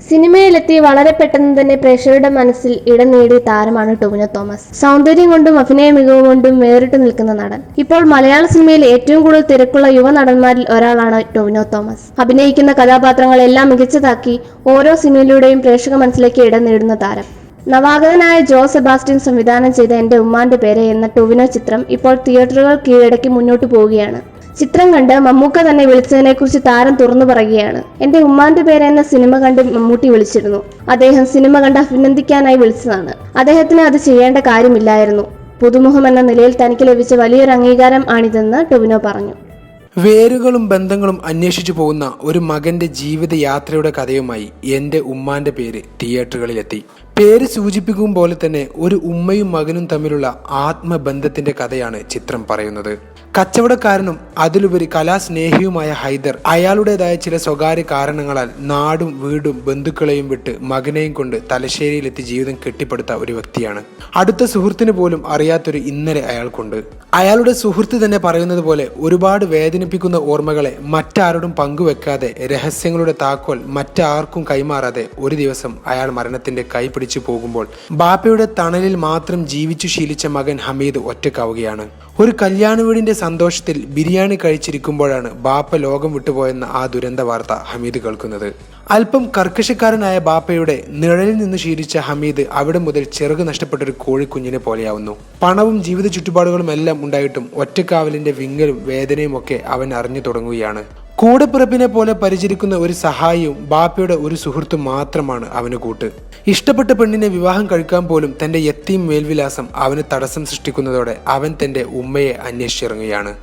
സിനിമയിലെത്തി വളരെ പെട്ടെന്ന് തന്നെ പ്രേക്ഷകരുടെ മനസ്സിൽ ഇടം നേടിയ താരമാണ് ടൊവിനോ തോമസ്. സൗന്ദര്യം കൊണ്ടും അഭിനയ മികവ് കൊണ്ടും വേറിട്ട് നിൽക്കുന്ന നടൻ. ഇപ്പോൾ മലയാള സിനിമയിൽ ഏറ്റവും കൂടുതൽ തിരക്കുള്ള യുവ നടന്മാരിൽ ഒരാളാണ് ടൊവിനോ തോമസ്. അഭിനയിക്കുന്ന കഥാപാത്രങ്ങളെല്ലാം മികച്ചതാക്കി ഓരോ സിനിമയിലൂടെയും പ്രേക്ഷക മനസ്സിലേക്ക് ഇടം നേടുന്ന താരം. നവാഗതനായ ജോ സെബാസ്റ്റ്യൻ സംവിധാനം ചെയ്ത എന്റെ ഉമ്മാന്റെ പേര് എന്ന ടൊവിനോ ചിത്രം ഇപ്പോൾ തിയേറ്ററുകൾ കീഴടക്കി മുന്നോട്ടു പോവുകയാണ്. ചിത്രം കണ്ട് മമ്മൂക്ക തന്നെ വിളിച്ചതിനെക്കുറിച്ച് താരം തുറന്നു പറയുകയാണ്. എന്റെ ഉമ്മാന്റെ പേര് എന്ന സിനിമ കണ്ട് മമ്മൂട്ടി വിളിച്ചിരുന്നു. അദ്ദേഹം സിനിമ കണ്ട് അഭിനന്ദിക്കാനായി വിളിച്ചതാണ്. അദ്ദേഹത്തിന് അത് ചെയ്യേണ്ട കാര്യമില്ലായിരുന്നു. പുതുമുഖം എന്ന നിലയിൽ തനിക്ക് ലഭിച്ച വലിയൊരു അംഗീകാരം ആണിതെന്ന് ടൊവിനോ പറഞ്ഞു. വേരുകളും ബന്ധങ്ങളും അന്വേഷിച്ചു പോകുന്ന ഒരു മകന്റെ ജീവിതയാത്രയുടെ കഥയുമായി എന്റെ ഉമ്മാന്റെ പേര് തിയേറ്ററുകളിലെത്തി. പേര് സൂചിപ്പിക്കും പോലെ തന്നെ ഒരു ഉമ്മയും മകനും തമ്മിലുള്ള ആത്മബന്ധത്തിന്റെ കഥയാണ് ചിത്രം പറയുന്നത്. കച്ചവടക്കാരനും അതിലുപരി കലാസ്നേഹിയുമായ ഹൈദർ അയാളുടേതായ ചില സ്വകാര്യ കാരണങ്ങളാൽ നാടും വീടും ബന്ധുക്കളെയും വിട്ട് മകനെയും കൊണ്ട് തലശ്ശേരിയിലെത്തി ജീവിതം കെട്ടിപ്പടുത്ത ഒരു വ്യക്തിയാണ്. അടുത്ത സുഹൃത്തിന് പോലും അറിയാത്തൊരു ഇന്നലെ അയാൾക്കുണ്ട്. അയാളുടെ സുഹൃത്ത് തന്നെ പറയുന്നത് പോലെ ഒരുപാട് വേദനിപ്പിക്കുന്ന ഓർമ്മകളെ മറ്റാരോടും പങ്കുവെക്കാതെ രഹസ്യങ്ങളുടെ താക്കോൽ മറ്റാർക്കും കൈമാറാതെ ഒരു ദിവസം അയാൾ മരണത്തിന്റെ കൈ പിടിച്ചു പോകുമ്പോൾ ബാപ്പയുടെ തണലിൽ മാത്രം ജീവിച്ചു ശീലിച്ച മകൻ ഹമീദ് ഒറ്റക്കാവുകയാണ്. ഒരു കല്യാണ വീടിന്റെ സന്തോഷത്തിൽ ബിരിയാണി കഴിച്ചിരിക്കുമ്പോഴാണ് ബാപ്പ ലോകം വിട്ടുപോയെന്ന ആ ദുരന്ത വാർത്ത ഹമീദ് കേൾക്കുന്നത്. അല്പം കർക്കശക്കാരനായ ബാപ്പയുടെ നിഴലിൽ നിന്ന് ശീലിച്ച ഹമീദ് അവിടെ മുതൽ ചിറക് നഷ്ടപ്പെട്ടൊരു കോഴിക്കുഞ്ഞിനെ പോലെയാവുന്നു. പണവും ജീവിത ചുറ്റുപാടുകളും എല്ലാം ഉണ്ടായിട്ടും ഒറ്റക്കാവലിന്റെ വിങ്ങലും വേദനയും ഒക്കെ അവൻ അറിഞ്ഞു തുടങ്ങുകയാണ്. കൂടെപ്പിറപ്പിനെ പോലെ പരിചരിക്കുന്ന ഒരു സഹായിയും ബാപ്പയുടെ ഒരു സുഹൃത്തും മാത്രമാണ് അവന് കൂട്ട്. ഇഷ്ടപ്പെട്ട പെണ്ണിനെ വിവാഹം കഴിക്കാൻ പോലും തന്റെ യത്തീം മേൽവിലാസം അവന് തടസ്സം സൃഷ്ടിക്കുന്നതോടെ അവൻ തന്റെ ഉമ്മയെ അന്വേഷിച്ചിറങ്ങുകയാണ്.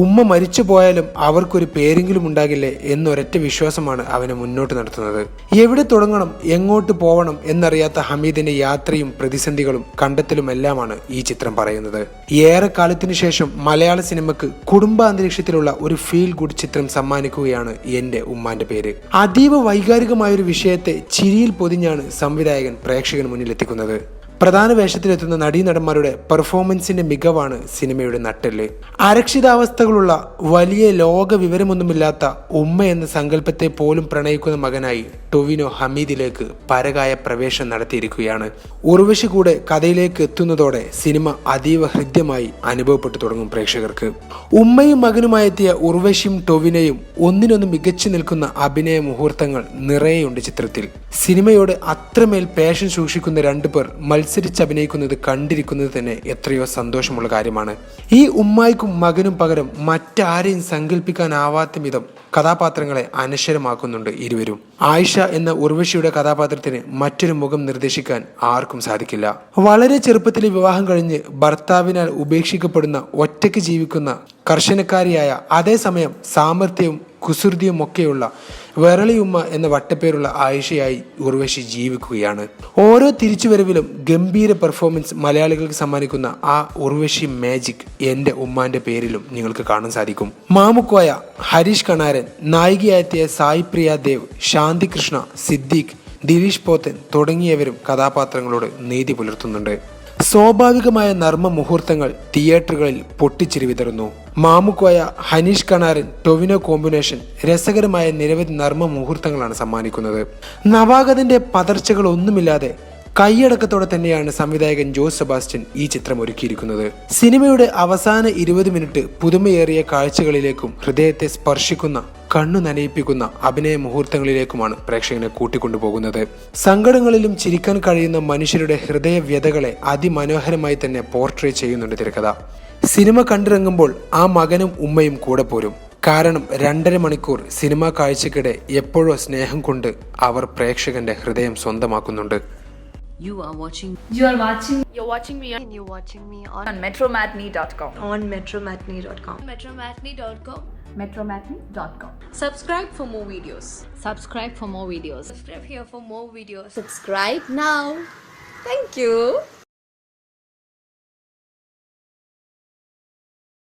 ഉമ്മ മരിച്ചു പോയാലും അവർക്കൊരു പേരെങ്കിലും ഉണ്ടാകില്ലേ എന്നൊരൊറ്റ വിശ്വാസമാണ് അവനെ മുന്നോട്ട് നടത്തുന്നത്. എവിടെ തുടങ്ങണം, എങ്ങോട്ട് പോവണം എന്നറിയാത്ത ഹമീദിന്റെ യാത്രയും പ്രതിസന്ധികളും കണ്ടെത്തലുമെല്ലാമാണ് ഈ ചിത്രം പറയുന്നത്. ഏറെക്കാലത്തിനു ശേഷം മലയാള സിനിമക്ക് കുടുംബാന്തരീക്ഷത്തിലുള്ള ഒരു ഫീൽ ഗുഡ് ചിത്രം സമ്മാനിക്കുകയാണ് എന്റെ ഉമ്മാന്റെ പേര്. അതീവ വൈകാരികമായൊരു വിഷയത്തെ ചിരിയിൽ പൊതിഞ്ഞാണ് സംവിധായകൻ പ്രേക്ഷകന് മുന്നിലെത്തിക്കുന്നത്. പ്രധാന വേഷത്തിലെത്തുന്ന നടീനടന്മാരുടെ പെർഫോമൻസിന്റെ മികവാണ് സിനിമയുടെ നട്ടെല്ല്. അരക്ഷിതാവസ്ഥകളുള്ള വലിയ ലോക വിവരമൊന്നുമില്ലാത്ത ഉമ്മ എന്ന സങ്കല്പത്തെ പോലും പ്രണയിക്കുന്ന മകനായി ടൊവിനോ ഹമീദിലേക്ക് പരകായ പ്രവേശനം നടത്തിയിരിക്കുകയാണ്. ഉർവശി കൂടെ കഥയിലേക്ക് എത്തുന്നതോടെ സിനിമ അതീവ ഹൃദ്യമായി അനുഭവപ്പെട്ടു തുടങ്ങും പ്രേക്ഷകർക്ക്. ഉമ്മയും മകനുമായി എത്തിയ ഉർവശിയും ടൊവിനോയും ഒന്നിനൊന്ന് മികച്ചു നിൽക്കുന്ന അഭിനയ മുഹൂർത്തങ്ങൾ നിറയെയുണ്ട് ചിത്രത്തിൽ. സിനിമയോട് അത്രമേൽ പാഷൻ സൂക്ഷിക്കുന്ന രണ്ടുപേർ മത്സരിച്ചഭിനയിക്കുന്നത് കണ്ടിരിക്കുന്നത് തന്നെ എത്രയോ സന്തോഷമുള്ള കാര്യമാണ്. ഈ ഉമ്മായ്ക്കും മകനും പകരം മറ്റാരെയും സങ്കല്പിക്കാനാവാത്ത വിധം കഥാപാത്രങ്ങളെ അനശ്വരമാക്കുന്നുണ്ട് ഇരുവരും. ആയിഷ എന്ന ഉർവശിയുടെ കഥാപാത്രത്തിന് മറ്റൊരു മുഖം നിർദ്ദേശിക്കാൻ ആർക്കും സാധിക്കില്ല. വളരെ ചെറുപ്പത്തിലെ വിവാഹം കഴിഞ്ഞ് ഭർത്താവിനാൽ ഉപേക്ഷിക്കപ്പെടുന്ന ഒറ്റയ്ക്ക് ജീവിക്കുന്ന കർശനക്കാരിയായ അതേസമയം സാമർത്ഥ്യവും കുസൃതിയും ഒക്കെയുള്ള വെറളിയുമ്മ എന്ന വട്ടപ്പേരുള്ള ആയിഷയായി ഉർവശി ജീവിക്കുകയാണ്. ഓരോ തിരിച്ചുവരവിലും ഗംഭീര പെർഫോമൻസ് മലയാളികൾക്ക് സമ്മാനിക്കുന്ന ആ ഉർവശി മാജിക് എന്റെ ഉമ്മാന്റെ പേരിലും നിങ്ങൾക്ക് കാണാൻ സാധിക്കും. മാമുക്കോയ, ഹരീഷ് കണാരൻ, നായികയായെത്തിയ സായി പ്രിയ ദേവ്, ശാന്തി കൃഷ്ണ, സിദ്ദീഖ്, ദിലീഷ് പോത്തൻ തുടങ്ങിയവരും കഥാപാത്രങ്ങളോട് നീതി പുലർത്തുന്നുണ്ട്. സ്വാഭാവികമായ നർമ്മ മുഹൂർത്തങ്ങൾ തിയേറ്ററുകളിൽ പൊട്ടിച്ചിരി വിതറുന്നു. മാമുക്കോയ, ഹനീഷ് കണാരൻ, ടൊവിനോ കോമ്പിനേഷൻ രസകരമായ നിരവധി നർമ്മ മുഹൂർത്തങ്ങളാണ് സമ്മാനിക്കുന്നത്. നവാഗതന്റെ പതർച്ചകൾ ഒന്നുമില്ലാതെ കൈയടക്കത്തോടെ തന്നെയാണ് സംവിധായകൻ ജോ സെബാസ്റ്റ്യൻ ഈ ചിത്രം ഒരുക്കിയിരിക്കുന്നത്. സിനിമയുടെ അവസാന 20 മിനിറ്റ് പുതുമയേറിയ കാഴ്ചകളിലേക്കും ഹൃദയത്തെ സ്പർശിക്കുന്ന കണ്ണു നനയിപ്പിക്കുന്ന അഭിനയ മുഹൂർത്തങ്ങളിലേക്കുമാണ് പ്രേക്ഷകനെ കൂട്ടിക്കൊണ്ടുപോകുന്നത്. സങ്കടങ്ങളിലും ചിരിക്കാൻ കഴിയുന്ന മനുഷ്യരുടെ ഹൃദയവ്യതകളെ അതിമനോഹരമായി തന്നെ പോർട്രേ ചെയ്യുന്നുണ്ട് തിരക്കഥ. സിനിമ കണ്ടിറങ്ങുമ്പോൾ ആ മകനും ഉമ്മയും കൂടെ പോരും. കാരണം 2.5 മണിക്കൂർ സിനിമാ കാഴ്ചക്കിടെ എപ്പോഴോ സ്നേഹം കൊണ്ട് അവർ പ്രേക്ഷകന്റെ ഹൃദയം സ്വന്തമാക്കുന്നുണ്ട്. You're watching me on metromatney.com. on metromatney.com. metromatney.com. Subscribe for more videos. Subscribe for more videos. Subscribe here for more videos. Subscribe now. Thank you.